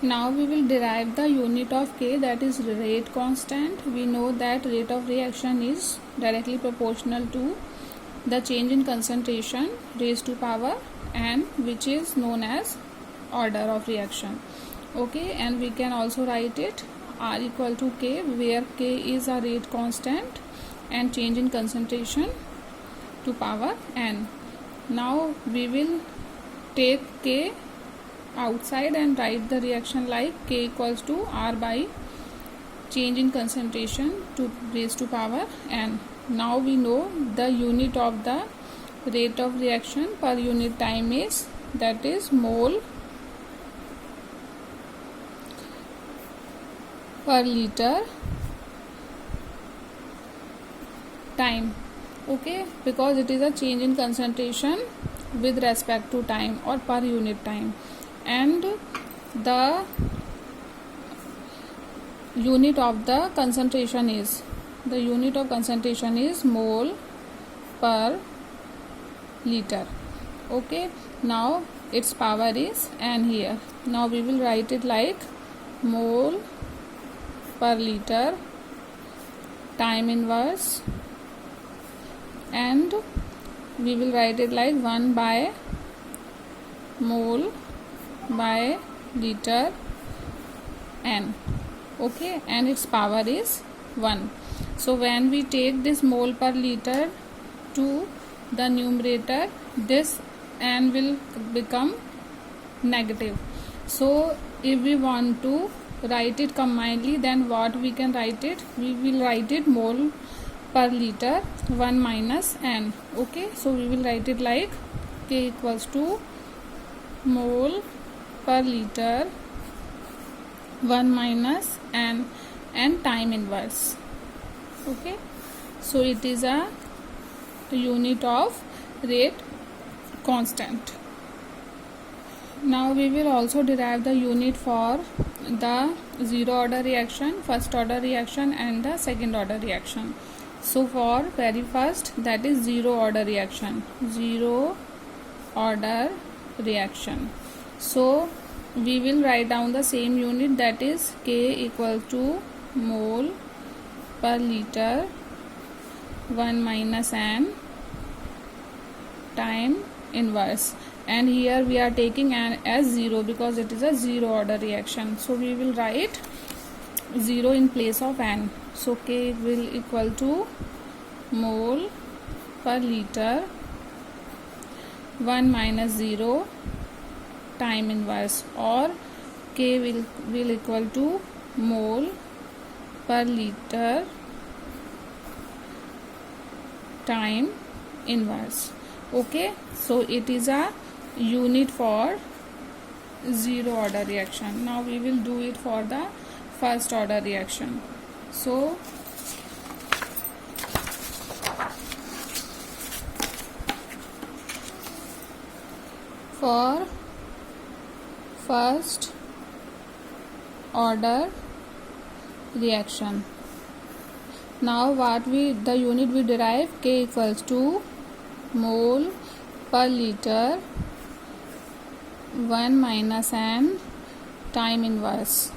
Now we will derive the unit of K, that is rate constant. We know that rate of reaction is directly proportional to the change in concentration raised to power n, which is known as order of reaction. Okay, and we can also write it R equal to K, where K is a rate constant and change in concentration to power n. Now we will take K outside and write the reaction like K equals to R by change in concentration to raised to power n. Now we know the unit of the rate of reaction per unit time is, that is mole per liter time. Okay, because it is a change in concentration with respect to time or per unit time, and the unit of the concentration is, mole per liter. Okay, now its power is n here. Now we will write it like mole per liter time inverse, and we will write it like 1 by mole by liter n. Okay, and its power is 1. So when we take this mole per liter to the numerator, this n will become negative. So if we want to write it combinedly, then what we can write it? We will write it mole per liter 1 minus n. Okay, so we will write it like K equals to mole per liter 1 minus n and time inverse. Okay, so it is a unit of rate constant. Now we will also derive the unit for the zero order reaction, first order reaction and the second order reaction. So for very first, that is zero order reaction. So we will write down the same unit, that is K equal to mole per liter 1 minus n time inverse, and here we are taking n as 0 because it is a zero order reaction. So we will write 0 in place of n. So K will equal to mole per liter 1 minus 0 time inverse, or K will equal to mole per liter time inverse. Okay, so it is a unit for zero order reaction. Now we will do it for the first order reaction. So for first order reaction, now the unit we derive, K equals to mole per liter 1 minus n time inverse.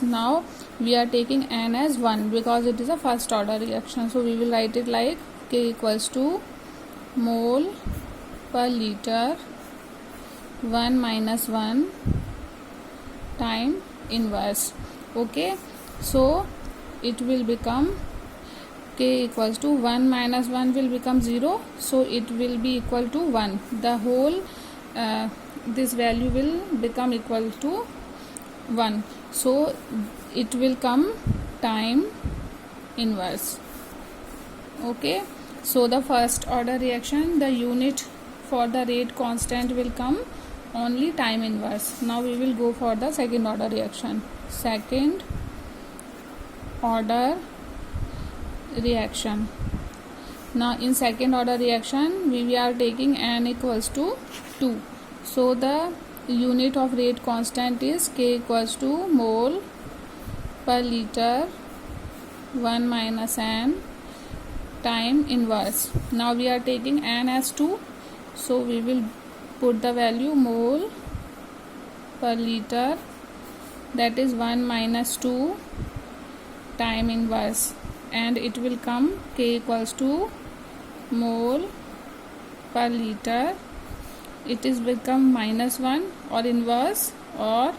Now we are taking n as 1 because it is a first order reaction. So we will write it like K equals to mole per liter 1 minus 1 time inverse. Okay, so it will become K equals to 1 minus 1 will become 0, so it will be equal to 1. The whole this value will become equal to 1, so it will come time inverse. Okay, so the first order reaction, the unit for the rate constant will come only time inverse. Now we will go for the second order reaction. Second order reaction. Now in second order reaction, we are taking n equals to 2. So the unit of rate constant is K equals to mole per liter 1 minus n time inverse. Now we are taking n as 2, so we will put the value mole per liter, that is 1 minus 2 time inverse, and it will come K equals to mole per liter. It is become minus 1 or inverse or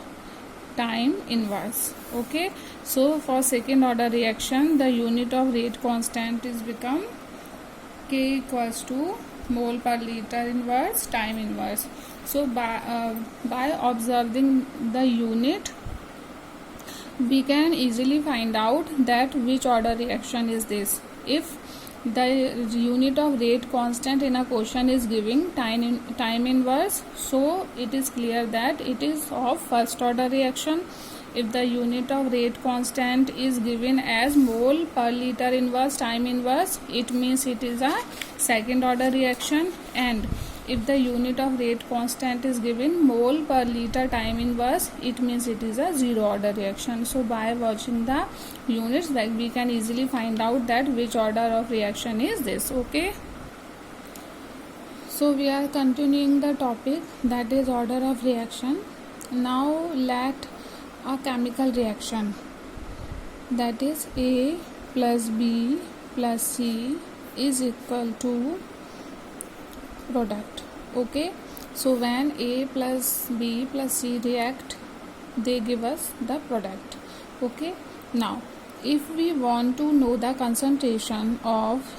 time inverse. Okay, so for second order reaction, the unit of rate constant is become K equals to mole per liter inverse time inverse. So by observing the unit, we can easily find out that which order reaction is this. If the unit of rate constant in a question is giving time inverse, so it is clear that it is of first order reaction. If the unit of rate constant is given as mole per liter inverse time inverse, it means it is a second order reaction. And if the unit of rate constant is given mole per liter time inverse, it means it is a zero order reaction. So by watching the units, like, we can easily find out that which order of reaction is this. Okay, so we are continuing the topic, that is order of reaction. Now let a chemical reaction, that is A plus B plus C is equal to product. Okay, so when A plus B plus C react, they give us the product. Okay, now if we want to know the concentration of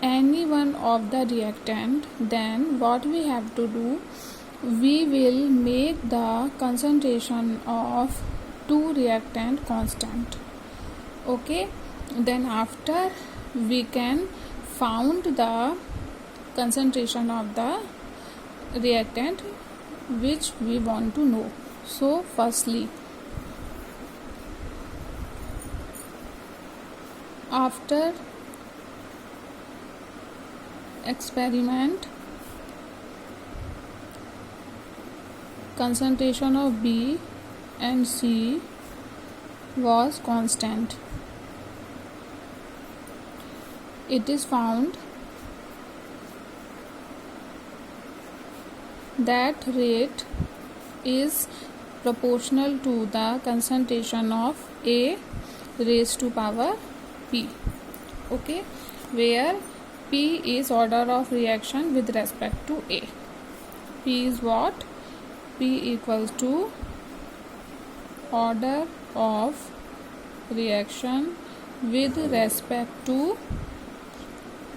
any one of the reactant, then what we have to do, we will make the concentration of two reactant constant. Okay, then after we can found the concentration of the reactant which we want to know. So firstly, after experiment, concentration of B and C was constant. It is found that rate is proportional to the concentration of A raised to power P. Okay, where P is order of reaction with respect to A. P is what? P equals to order of reaction with respect to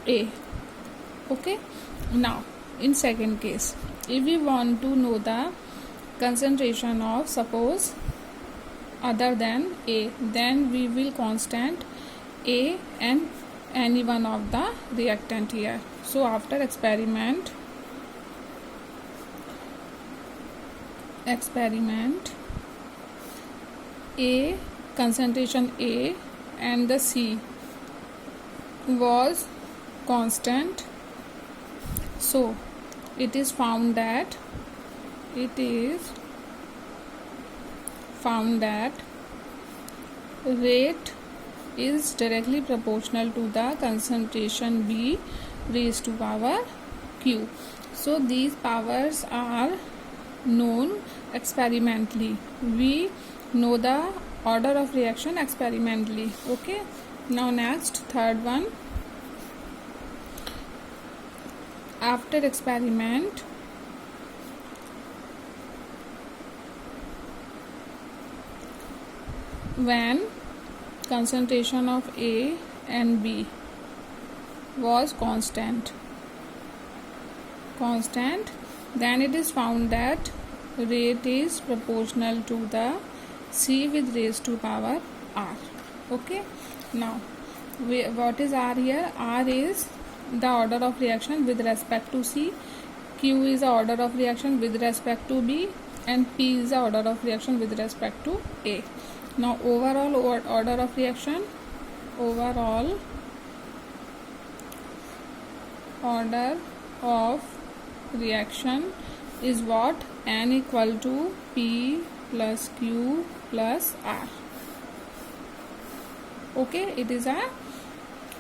A. Okay, now in second case, if we want to know the concentration of, suppose, other than A, then we will constant A and any one of the reactant here. So after experiment A, concentration A and the C was constant. So it is found that rate is directly proportional to the concentration B raised to power Q. So these powers are known experimentally. We know the order of reaction experimentally. Okay, now next, third one, after experiment when concentration of A and B was constant, then it is found that rate is proportional to the C with raised to power R. Okay, now what is R here? R is the order of reaction with respect to C, Q is the order of reaction with respect to B, and P is the order of reaction with respect to A. Now overall order of reaction, overall order of reaction is what? N equal to P plus Q plus R. Okay, it is a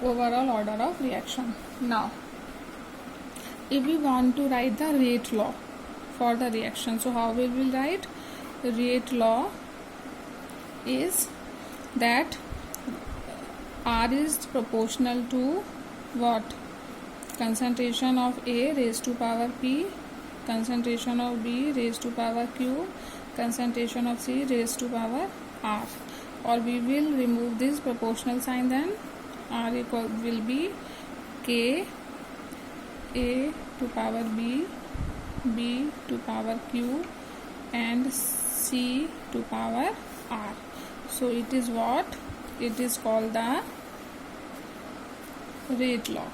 overall order of reaction. Now if we want to write the rate law for the reaction. So how we will write? Rate law is that R is proportional to what? Concentration of A raised to power P, concentration of B raised to power Q, concentration of C raised to power R. Or we will remove this proportional sign, then R will be K A to power B, B to power Q, and C to power R. So it is what? It is called the rate law.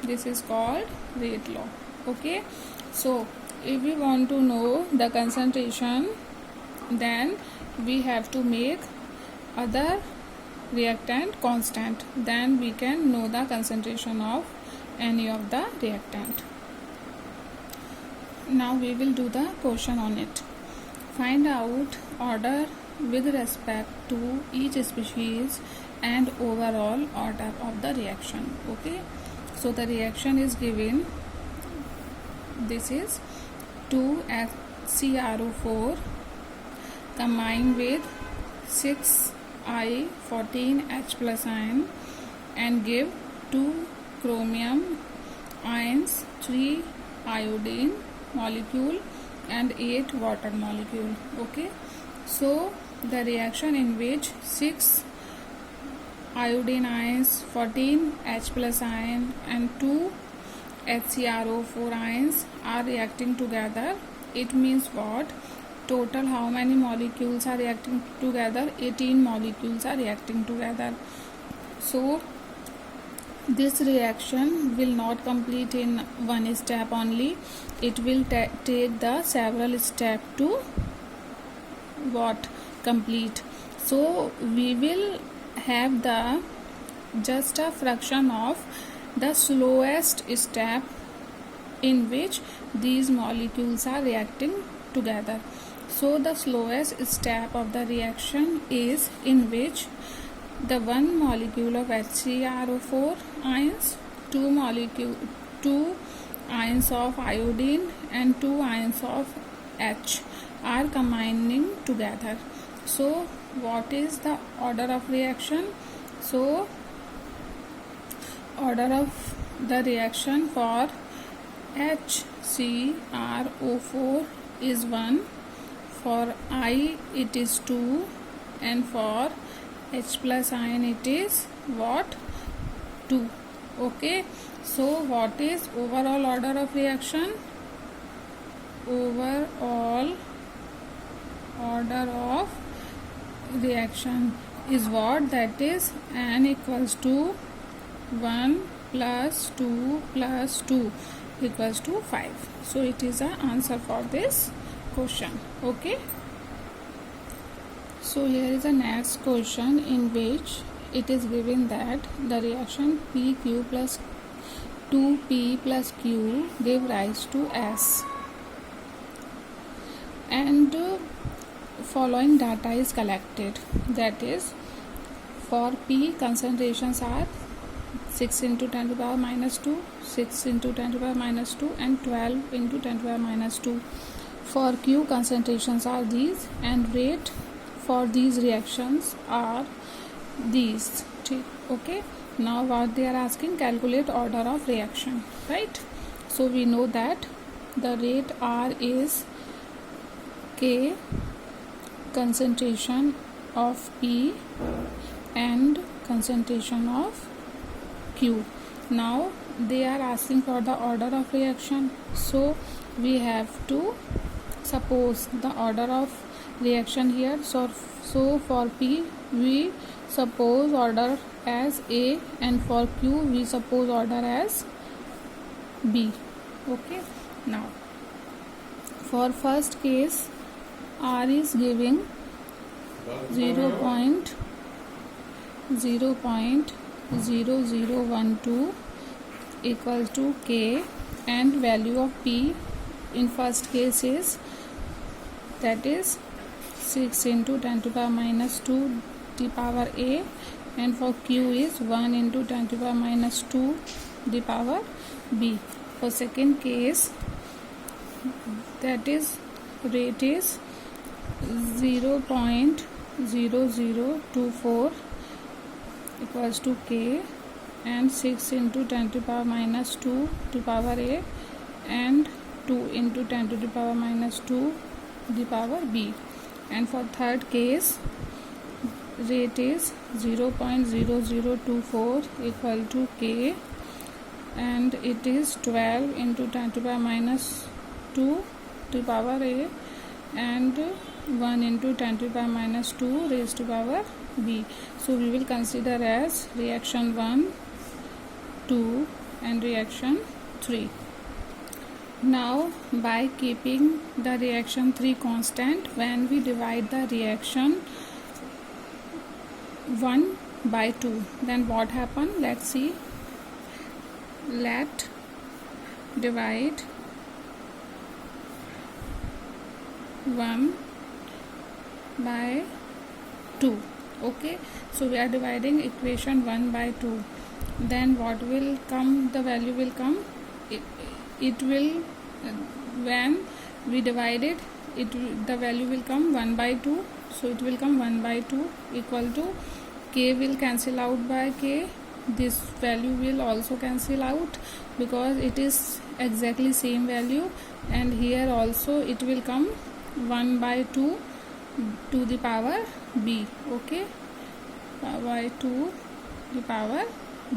This is called rate law. Okay. So if we want to know the concentration, then we have to make other reactant constant. Then we can know the concentration of any of the reactant. Now we will do the question on it. Find out order with respect to each species and overall order of the reaction. Okay. So the reaction is given. This is 2HCrO4 combined with 6I14H plus ion and give 2 chromium ions, 3 iodine molecule and 8 water molecule. Okay. So the reaction in which 6 iodine ions, 14 H plus ion and 2 HCrO4 ions are reacting together. It means what? Total how many molecules are reacting together? 18 molecules are reacting together. So this reaction will not complete in one step only. It will take the several steps to what? Complete. So we will have the just a fraction of the slowest step in which these molecules are reacting together. So the slowest step of the reaction is in which the one molecule of HCrO4 ions, two ions of iodine and 2 ions of H are combining together. So what is the order of reaction? So order of the reaction for HCrO4 is 1, for I it is 2, and for H plus ion it is what? 2. Okay. So what is overall order of reaction? Overall order of reaction is what? That is N equals to 1 plus 2 plus 2 equals to 5. So it is the answer for this question. Okay. So here is the next question in which it is given that the reaction PQ plus 2P plus Q give rise to S, and following data is collected. That is, for P concentrations are 6 into 10 to the power minus 2, 6 into 10 to the power minus 2 and 12 into 10 to the power minus 2. For Q concentrations are these, and rate for these reactions are these. Okay. Now what they are asking, calculate order of reaction, right? So we know that the rate R is K concentration of P and concentration of Q. Now they are asking for the order of reaction, so we have to suppose the order of reaction here. So for P we suppose order as A, and for Q we suppose order as B. Okay. Now for first case, R is giving 0.0012 equals to K, and value of P in first case is, that is 6 into 10 to the power minus 2 the power A, and for Q is 1 into 10 to the power minus 2 the power B. For second case, that is rate is 0.0024 equals to K, and 6 into 10 to the power minus 2 to the power A, and 2 into 10 to the power minus 2 to the power B. And for third case, rate is 0.0024 equal to K, and it is 12 into 10 to the power minus 2 to the power A, and 1 into 10 to the power minus 2 raised to the power B. So we will consider as reaction 1, 2 and reaction 3. Now by keeping the reaction 3 constant, when we divide the reaction 1 by 2, then what happen? Let's see. Let divide 1 by 2. Okay, so we are dividing equation 1 by 2. Then what will come? The value will come. It will, when we divide it, the value will come 1 by 2. So it will come 1 by 2 equal to K will cancel out by K. This value will also cancel out because it is exactly same value, and here also it will come 1 by 2 to the power B. Okay, by 2 to the power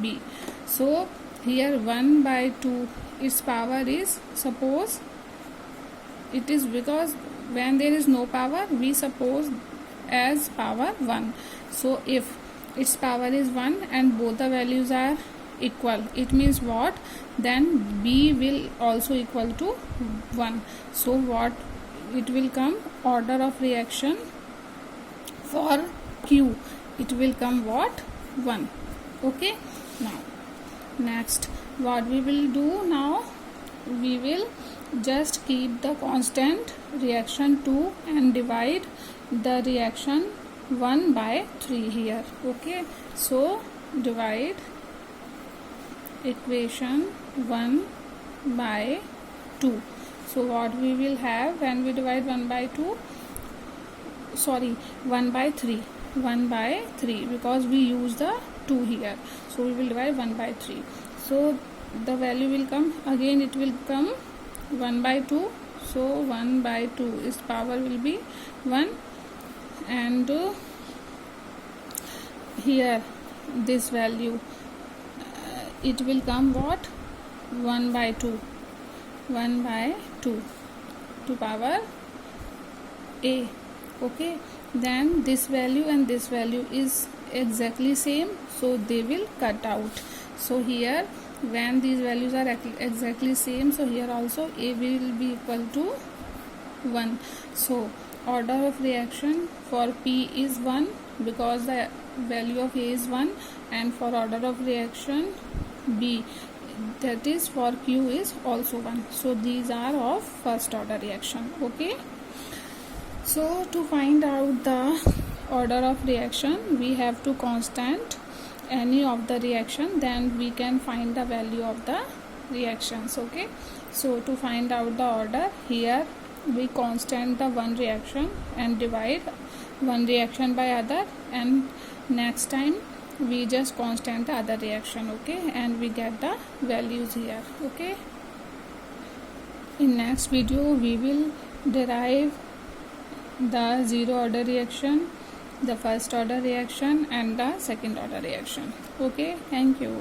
B. So here 1 by 2, its power is, suppose it is, because when there is no power we suppose as power 1. So if its power is 1 and both the values are equal, it means what? Then B will also equal to 1. So what it will come? Order of reaction for Q, it will come what? 1. Okay, now next what we will do? Now we will just keep the constant reaction 2 and divide the reaction 1 by 3 here. Okay, so divide equation 1 by 2. So what we will have when we divide 1 by 2? Sorry, 1 by 3. 1 by 3 because we use the 2 here. So we will divide 1 by 3. So the value will come, again it will come 1 by 2. So 1 by 2, its power will be 1, and here this value it will come what? 1 by 2. 1 by 2 to power A. Okay, then this value and this value is exactly same, so they will cut out. So here when these values are exactly same, so here also A will be equal to 1. So order of reaction for P is 1 because the value of A is 1, and for order of reaction B, that is for Q, is also 1. So these are of first order reaction. Okay, so to find out the order of reaction, we have to constant any of the reaction, then we can find the value of the reactions. Okay, so to find out the order, here we constant the one reaction and divide one reaction by other, and next time we just constant the other reaction. Okay, and we get the values here. Okay, in next video we will derive the zero order reaction, the first order reaction and the second order reaction. Okay, thank you.